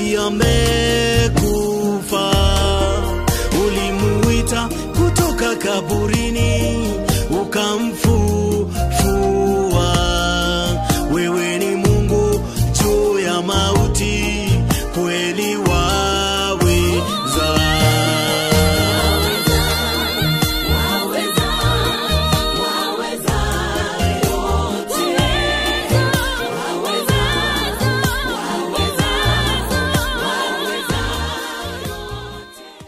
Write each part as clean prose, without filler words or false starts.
eti amekufa. Ulimuita kutoka kaburini ukamfufua. Wewe ni Mungu juu ya mauti, kweli waweza.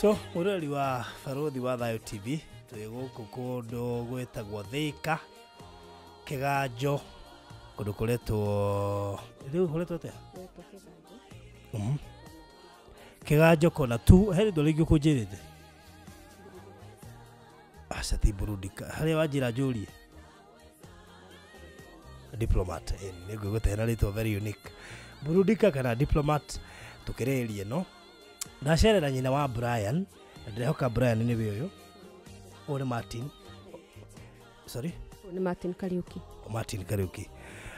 So, murali wa Farodhi wa Thayo TV, tuiguku kundu gwetagwo Thika, Kiganjo, kundu kuretwo te? Kiganjo kona tu, heri ndo lingi kunjirite. Asa ti Burudika, haria wanjira njuri. Diplomat, niguo gutera ritwa very unique. Burudika kana Diplomat, tukirerie no. Ndacerera nyina wa Brian, ndirehoka Brian ni uyu. Ore Martin. Sorry? Ni Martin Kariuki. Martin Kariuki.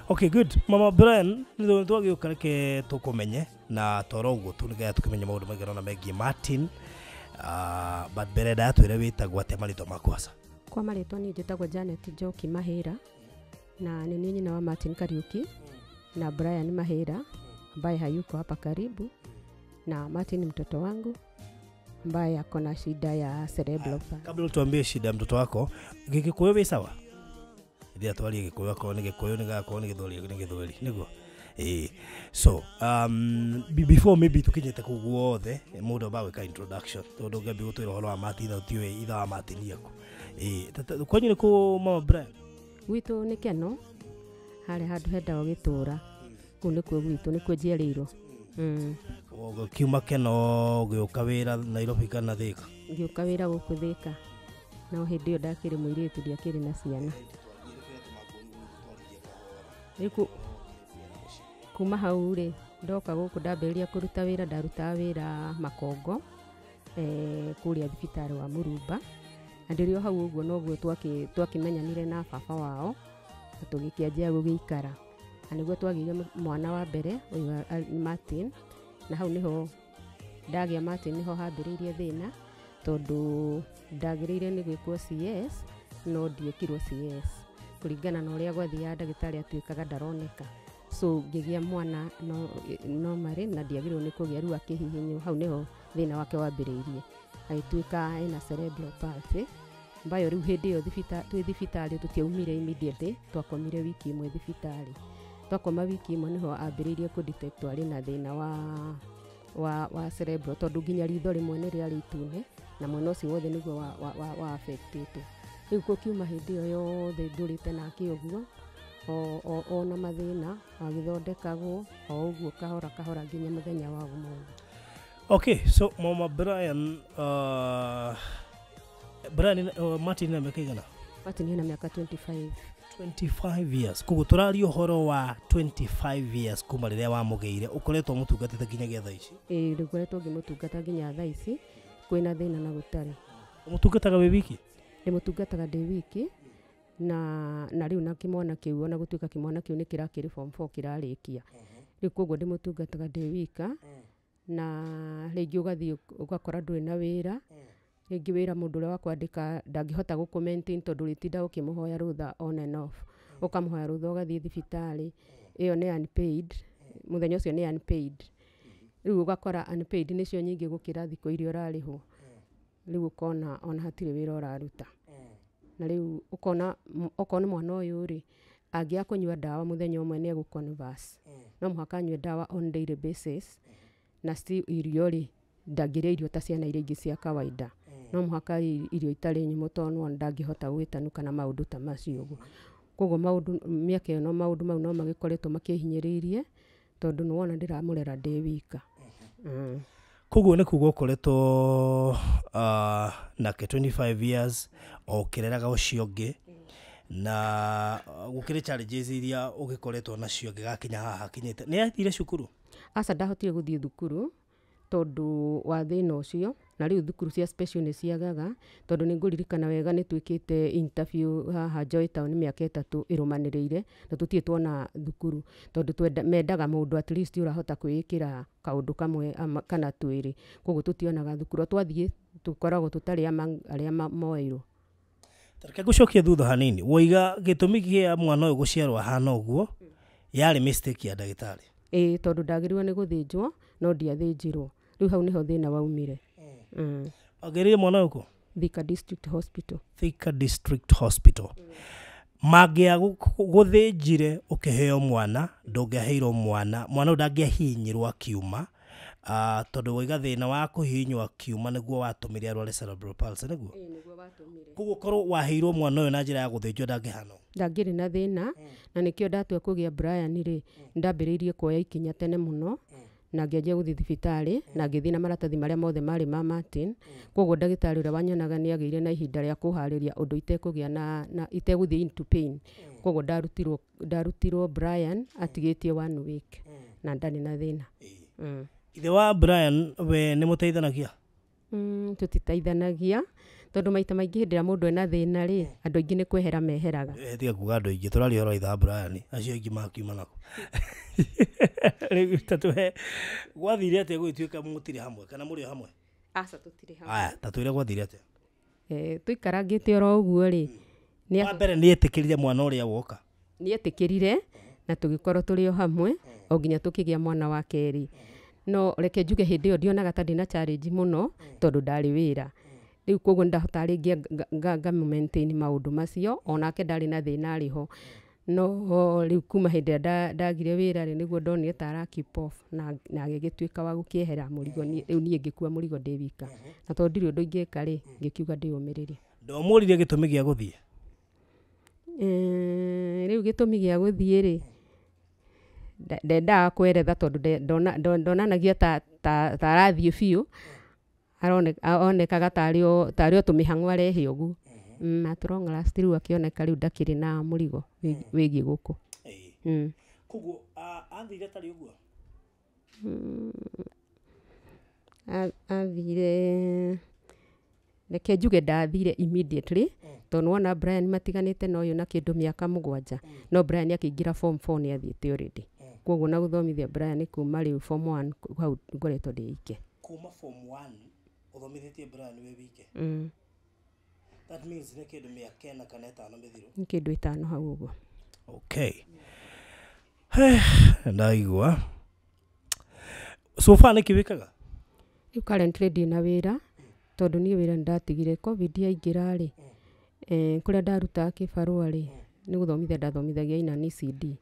Okay, good. Mama Brian, ndio twagioka reke tukumenye na torogo tuniga tukimenya maundu magero na megie Martin. But bereda atwire witagwo ate marito makwasa. Kwa marito ni njitagwo Janet Njoki Mahira na ni nyina wa Martin Kariuki na Brian Mahira ambaye hayuko hapa karibu. Na Martin ni mtoto wangu ambaye ako na shida ya cerebral palsy. Kabla tuambie shida ya mtoto wako, Gikuyu we sawa? Ndio twali Gikuyu wako ni Gikuyu ni gako ni Githweri niguo. So before maybe tukinyete kuguothe mudo bawe ka introduction tondu ngambi gutwira horo wa Martin na utiwe itha wa Martin yako. Kwanyu ni ku Mama Brian? Witu ni Keno hali handu henda gitura ku ni ku witu ni ku njiarirwo. Kiuma Keno gioka wira Nairobi kana Thika? Gioka wira guku Thika. Na hindi yo ndakiri muiritu ndiakiri na ciana. Riku kuma hau ri ndoka guku ndamberia kuruta wira, ndaruta wira Makongo kuria thibitari wa Murumba. Andirio hau uguo noguo twakimenyanire na baba wao tugikianjia gugikara. Aniguo twagire mwana wa mbere uyu Martin, na hau niho ndagia Martin niho hambiririe thina tondu ndagirire ni gwikwo CS no ndiekirwo CS kuringana na uria gwathia ndagitari atuikaga ndaroneka. So ngigia mwana no mari na ndiagirwo ni kugia riu akihihinyo. Hau niho thina wake wambiririe, agituika ena cerebral palsy ambayo riu hindi yo thibitari tutiaumire immediately, twakomire wiki imwe thibitari. Twakoma wiki imwe niho ambiririe ku detect ari na thina wa cerebral tondu nginya ritho rimwe ni riari itune na mwena ucio wothe niguo wa affected. Riu kukiuma hindi yo yothe ndurite nake uguo ona mathina agithondekagwo o uguo kahora nginya muthenya wa umuthi. Okay, so Mama Brian, Martin na miaka igana? Martin na miaka 25. 25 years. Kugo turario horo wa 25 years kuma riria wa mugeire ukoretwo mutungatite nginya thaa ici? Ndikoretwo ngimutungata nginya thaa ici, kwina thina na gutari. Umutungataga we wiki? Ndimutungataga de wiki na riu na kimwana kiu ona gutuika kimwana kiu ni kirakiri form 4 kirarikia. Riu koguo ndimutungataga de wika na ringi ugathii ugakora nduri na wira. Ringi wira mundu ule wa kwandika ndangihota gukomenti tondu ritinda ukimuhoya rutha on and off. Ukamuhoya rutha ugathii thibitari iyo ni unpaid, muthenya ucio ni unpaid. Riu ugakora unpaid nicio nyingi gukira thiko irio rarihwo. Riu ukona ona hatire wira uraruta. Na riu ukona mwana uyu ri angia kunywa dawa muthenya umwe ni eguconverse. No muhaka anywe dawa on daily basis na still irio ri ndangire irio ta ciana iria ingi cia kawaida. No muhaka irio itari nyumu tondu ndangihota gwitanuka na maundu ta macio uguo. Koguo maundu miaka no maundu mau no magikoretwo makihinyiririe tondu no wona ndiramurera ndi wika. Koguo ni kugo koretwo nake 25 years o kireraga ucio ngi na gukire challenges iria ugikoretwo nacio ngigakinya haha kinyite. Ni athire cukuru? Asa ndahotire guthie thukuru tondu wa thina ucio na riu thukuru cia special ni ciagaga tondu ni nguririkana wega ni twikite interview haha Joy Town miaka 3 irumanirire na tutie tuona thukuru tondu mendaga mundu at least urahota kwikira kaundu kamwe kana twiri koguo tutionaga thukuru twathie tukoragwo tutari aria moeiro. Tareke gucokia thutha hanini woiga gitumi gia mwana uyu guciarwa hana uguo yari mistake ya ndagitari tondu ndagirwa ni guthinjwo no ndiathinjirwo riu hau niho thina waumire. Agerie mwana uko Thika District Hospital. Thika District Hospital. Magia guthinjire ukiheo mwana ndungiaheirwo mwana ndangiahinyirwo akiuma tondu woiga thina wa kuhinywo akiuma niguo watumire arware cerebral palsy niguo niguo watumire koguo korwo waheirwo mwana uyu na njira ya guthinjwo ndangihana ndangiri na thina na nikio ndatua kugia Brian ri ndambiriirie kuoya ikinya tene muno na ngianjia guthi thibitari na ngithii na maratathi maria mothe mari ma Martin koguo ndagitari uria wanyonaga ni ageire na ihinda ria kuhariria undu itekugia na iteguthi into pain koguo ndarutirwo Brian atigitie 1 week na ndani na thina. Ithe wa Brian we ni muteithanagia tutiteithanagia tondu maita maingi hindira mundu ena thina ri andu aingi ni kwehera meheraga tiga kuga andu aingi turari oro itha Brian acio aingi makiuma nako riu tatuhe gwathire atia gwituika mutire hamwe kana muri hamwe aca tutire hamwe aya tatwire gwathire atia tuikarangite oro uguo ri wa mbere ni etikirire mwana uria woka ni etikirire na tugikorwo turi o hamwe o nginya tukigia mwana wa keri no reke njuge hindi yo ndionaga ta ndina challenge muno tondu ndari wira riu koguo ndahota ringi ga maintain maundu macio onake ndari na thina ariho no riu kuma hindi ndagire wira ri niguo ndonire tara keep off na agigituika wa gukiehera murigo riu nie ngikua murigo ndi wika na tondu ndiri undu ingika ri ngikiuga ndiumiririe ndomuririe gitumi gia guthie riu gitumi gia guthie ri ndendaga kweretha tondu ndonanagia ta arathie biu aronekaga tario tumihang'o arehe uguo at long last riu akioneka riu ndakiri na murigo wigie guku koguo athire tari uguo athire reke njuge ndathire immediately tondu wona Brian matiganite na uyu na kindu miaka 7 no Brian akiingira form 4 ni athiete already koguo na guthomithia Brian kuma riu form 1 hau ngoretwo ndi ike kuma form 1 uthomithitie Brian we wike that means ne kindu miaka 4 kana 5 mithiru kindu 5 hau uguo okay ndaigua so far nikiwikaga riu currently ndina wira tondu ni wira ndatigire covid yaingira ri kuria ndaruta kibarua ri ni guthomithia ndathomithagia ina ni CD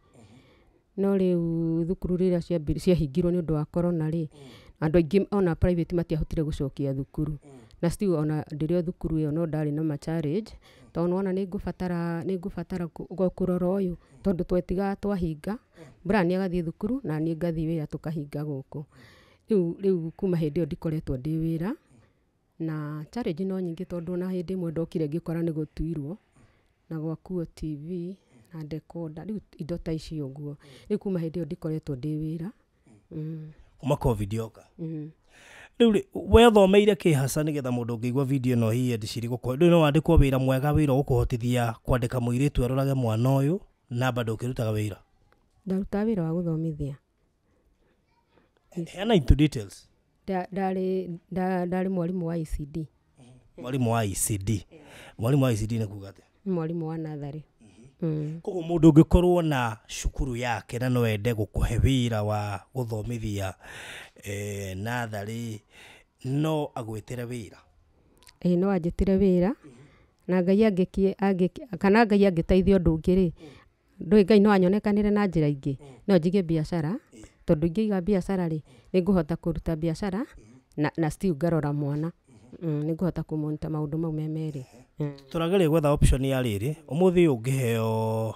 no riu thukuru rira ciahingirwo ni undu wa corona ri andu aingi ona private matiahotire gucokia thukuru na still ona ndirio thukuru iyo no ndari na challenge tondu ona ni ngubatara kurora uyu tondu twetiga twahinga Brian agathie thukuru na ni ngathie wira tukahinga guku riu kuma hindi yo ndikoretwo ndi wira na challenge no nyingi tondu na hindi imwe ndokire ngikora ni gutuirwo na gwakuo TV na decoder riu indo ta ici uguo riu kuma hindi yo ndikoretwo ndi wira kuma covid yoka riu we thomeire ki hasa nigetha mundu ngigwa video no hiye ndiciri gukwa riu no wandikwo wira mwega wira ukuhotithia kwandika muiritu arorage mwana uyu na bado ukirutaga wira ndaruta wira wa guthomithia heana into details ndari mwalimu wa ICD mwalimu wa ICD mwalimu wa ICD ni kugate mwalimu wa nathari koguo mundu ungikorwo na cukuru yake na no ende gukuhe wira wa guthomithia nathari no agwetera wira no anjitire wira na Ngai kana Ngai angiteithia undu ungi ri ndui Ngai no anyonekanire na njira ingi no njige biashara tondu ngiiga biashara ri ni nguhota kuruta biashara na still ngarora mwana ni nguhota kumonita maundu mau memeri turageria gwetha option ya riri umuthi ungiheo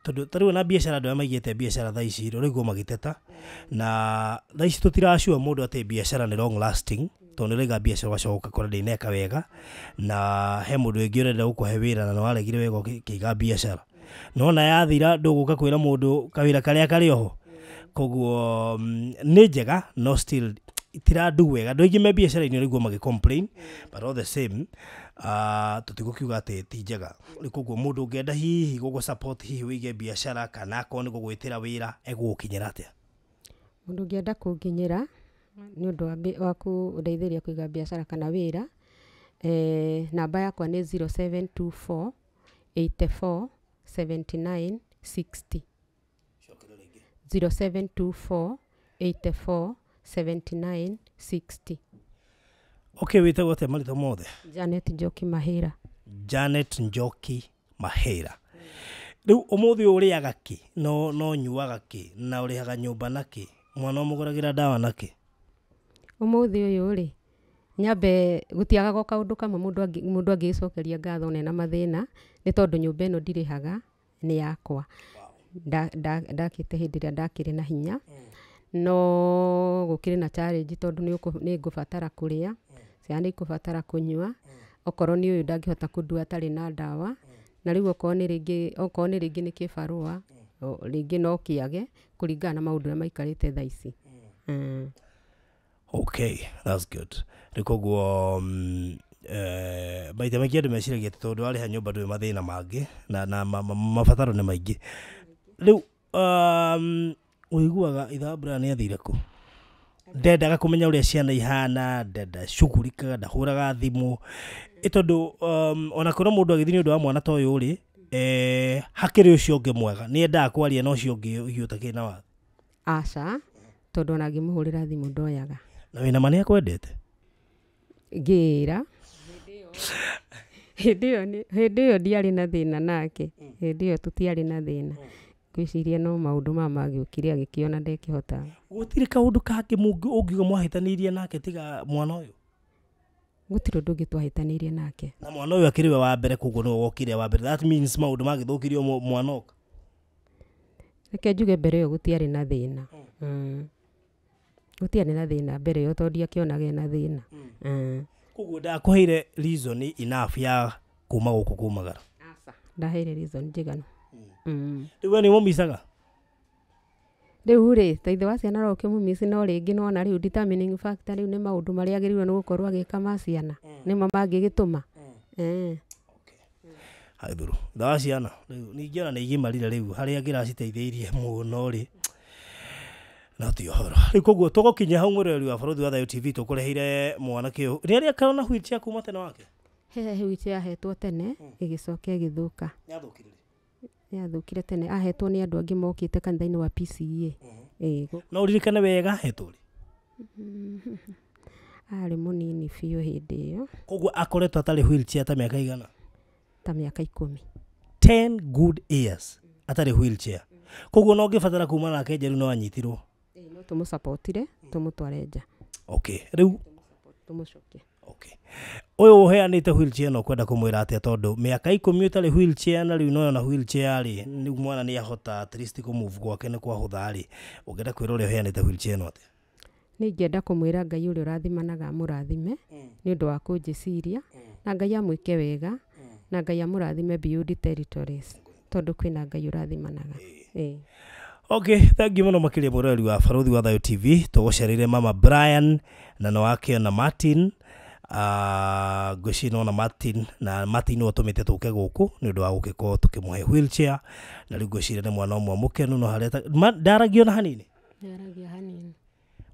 tondu tariu na biashara ndio maigite biashara tha ici riguo magiteta na tha ici tutirashua mundu ate biashara ni long lasting tondu rega biashara wacoka kora ndineka wega na he mundu wengi urenda gukuhe wira na waregire wega ukiiga biashara nona yathira nduguka kwira mundu kawira karia kari oho koguo ni njega no still itirandu wega ndu ingi me biacara-ini niguo magicomplain but all the same tutigukiuga ati ti njega ni koguo mundu ungienda hihi gugu support hihi wige biacara kana akorwo ni gugwitira wira egugukinyira atia mundu ungienda kunginyira ni undu wa kundeithiria kuiga biacara kana wira namba yakwa ni 0724 84 79 60 0724 84 79 60. Okay, wita wote marito mothe. Janet Njoki Mahira. Janet Njoki Mahira. Riu umuthi uriaga ki no nyuaga ki na urihaga nyumba naki mwana umuguragira dawa naki umuthi uyu ri nyambe gutiaga go kaundu kamwe mundu angicokeria ngatho nena mathina ni tondu nyumba ino ndirihaga ni yakwa ndakite hindi ria ndakire na hinya no gukire na challenge tondu ni ngubatara kuria ciana ikubatara kunyua okorwo ni uyu ndangihota kundua tari na dawa na riu okorwo ni ringi ni kibarua ringi no kiage kuringana na maundu maikarite thaa ici. Okay, that's good. Rikoguo maita maingi andu meciragia tondu ariha nyumba ndui mathina mangi na mabataro ni maingi. Riu uiguaga ithambura ni athire ku ndendaga kumenya uria ciana ihana ndenda cugurikaga ndahuraga thimu itondu ona korwo mundu agithini undu wa mwana ta uyu ri hakiri ucio ungi mwega ni endaga kwaria no ucio ungi uhiuta kina wa aca tondu ona ngimuhurira thimu ndoyaga na wina mani akwendete ngira hindi iyo ndiari na thina nake hindi iyo tutiari na thina kwiciria no maundu magiukire agikiona ndekihota gutire kaundu kangi ungiuga mwahitanirie nake tiga mwana uyu gutire undu ungi twahitanirie nake na mwana uyu akiriwe wa mbere kuguo no wokire wa mbere that means maundu magithukirio mwana uka reke njuge mbere iyo gutiari na thina gutiari na thina mbere iyo tondu akionage na thina kuguo ndakuheire reason enough ya kuma guku kumagara aca ndaheire reason njiganu riu ni mumicaga riu ri taithe wa ciana ro kimumisi no ringi no na riu determining factor riu ni maundu maria agirirwo ni gukorwo agika ma ciana nimo mangigituma haithuru dawa ciana riu ningiona ni igimarire riu haria ngiraciteithĩirie muno ri no ti uhoro riu koguo tugukinya hau mwirori wa Baruthi wa Thayo TV tukureheire mwanake uyu ni aria kana wheelchair kuma tene wake he wheelchair hetwo tene igicoka igithuka yathukire tene ahetwo ni andu angi mokite kanitha-ini wa PCA no uririkane wega hetwo ri ari munini biu hindi iyo koguo akoretwo atari wheelchair ta miaka igana ta miaka 10 good years atari wheelchair koguo no ngibatara kuma nake njeru no anyitirwo no tumusupportire tumutware nja okay riu tumucokie okay uyu uheanite wheelchair no kwenda kumwira atia tondu miaka 10 utari wheelchair na riu no na wheelchair ri ni mwana ni ahota at least ku move gwake ni kwa hutha ri ungenda kwira uria uheanite wheelchair no atia ni ngenda kumwira Ngai uria urathimanaga murathime ni undu wa kunjiciria na Ngai amwike wega na Ngai amurathime beyond territories tondu kwina Ngai urathimanaga okay thank you muno makiria mwirori wa Baruthi wa Thayo TV tugucerire mama Brian na no wake na Martin gwicino na Martin utumite tuke guku ni undu wa gukiko tukimuhe wheelchair na riu gwicire ni mwana umwe mukenu no hareta ndaragio na hanini ndaragia hanini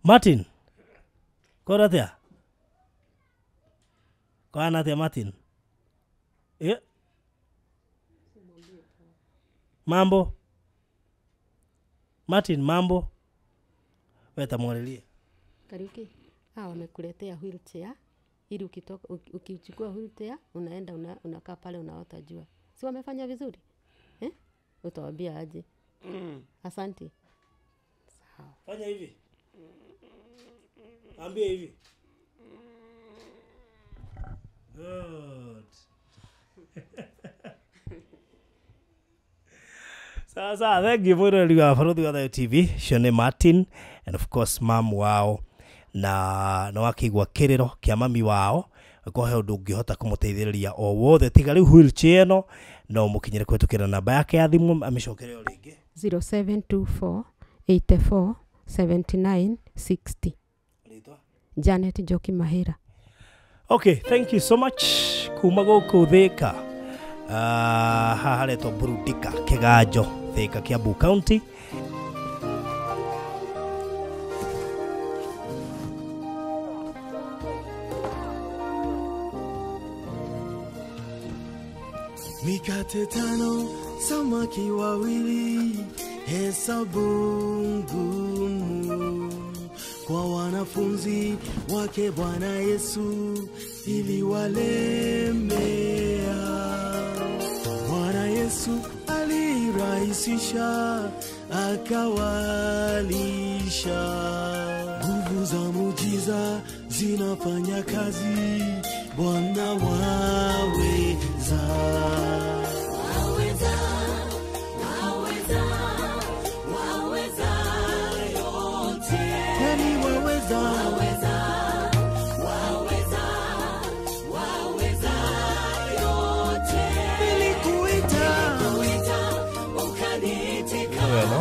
Martin koratia kana tia Martin mambo Martin mambo weta mwalilia Kariuki wamekuletea wheelchair ili ukitoka ukichukua wheelchair unaenda unakaa pale unaota jua si wamefanya vizuri utawaambia aje asante sawa fanya hivi ambie hivi good Sasa thank you mwirori wa Baruthi wa Thayo TV Shone Martin and of course mam wao na no akigwa kiriro kia mami wao kohe undu ungihota kumuteithiriria o wothe tiga riu wheelchair no mukinyire kwetukira namba yake ya thimu amicokere ringi 0724 84 79 60 Janet Njoki Mahira. Okay, thank you so much. Kuma gũkũ Thika. Haha haretwo Burudika, Kĩganjo, Thika, Kiambu County. Mikate 5, samaki 2, hesabu ngumu kwa wanafunzi wake Bwana Yesu iliwalemea. Bwana Yesu alirahisisha, akawalisha. Nguvu za muujiza zinafanya kazi, Bwana waweza. Bueno,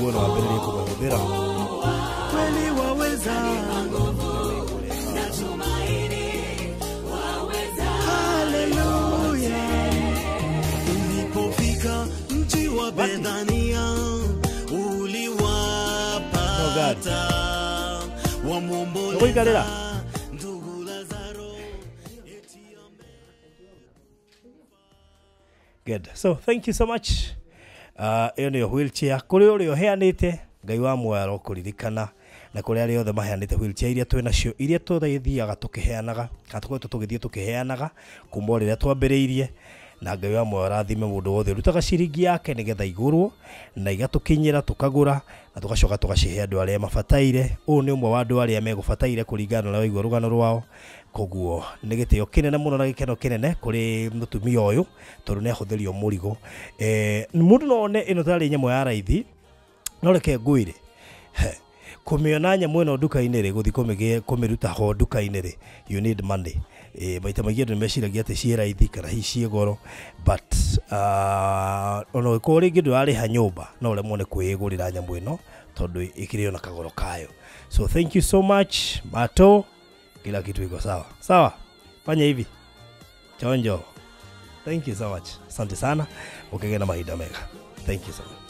uwe no abili kumahubira. Kweli waweza. Haleluya. Ulipofika mji wa Bethania, uliwapata wamwomboleza ndugu Lazaro. Good. So thank you so much. Ĩyo nĩyo wheelchair kũrĩ ũrĩa ũheanĩte, Ngai wa muoyo kũririkana, na kũrĩ arĩa othe maheanĩte wheelchair iria twĩ nacio, iria tũthiaga tũkĩheanaga, kana tũkoretwo tũgĩthiĩ tũkĩheanaga kuma rĩrĩa twambĩrĩirie, na Ngai wa muoyo arathime mũndũ wothe rutaga ciringi yake nĩgetha igũrwo na igatũkinyĩra tũkagũra na tũgacoka tũgacihe andũ arĩa mabataire. Ũũ nĩ ũmwe wa andũ arĩa megũbataire kũringana na waigua rũgano rwao. Koguo nĩ gĩtĩo kĩnene mũno na gĩkeno kĩnene kũrĩ mũtumia ũyũ tondũ nĩ ahũthĩrio mũrigo. Mũndũ no one ĩno tarĩ nyamũ ya raithi, no reke ngwĩre kũmĩona nyamũ ĩno nduka-inĩ rĩ, gũthiĩ kũmĩruta ho nduka-inĩ rĩ, you need money. Maita maingĩ andũ nĩmeciragia atĩ ciĩ raithi kana hihi ciĩ goro, but ona ũkorwo rĩngĩ ndũrarĩha nyũmba no ũremwo nĩ kwĩgũrĩra nyamũ ĩno tondũ ĩkĩrĩ ona kagoro kayo. So thank you so much Mato, kila kitu iko sawa sawa, fanya hivi chonjo. Thank you so much, asante sana, ukigena mahinda mega. Thank you so much.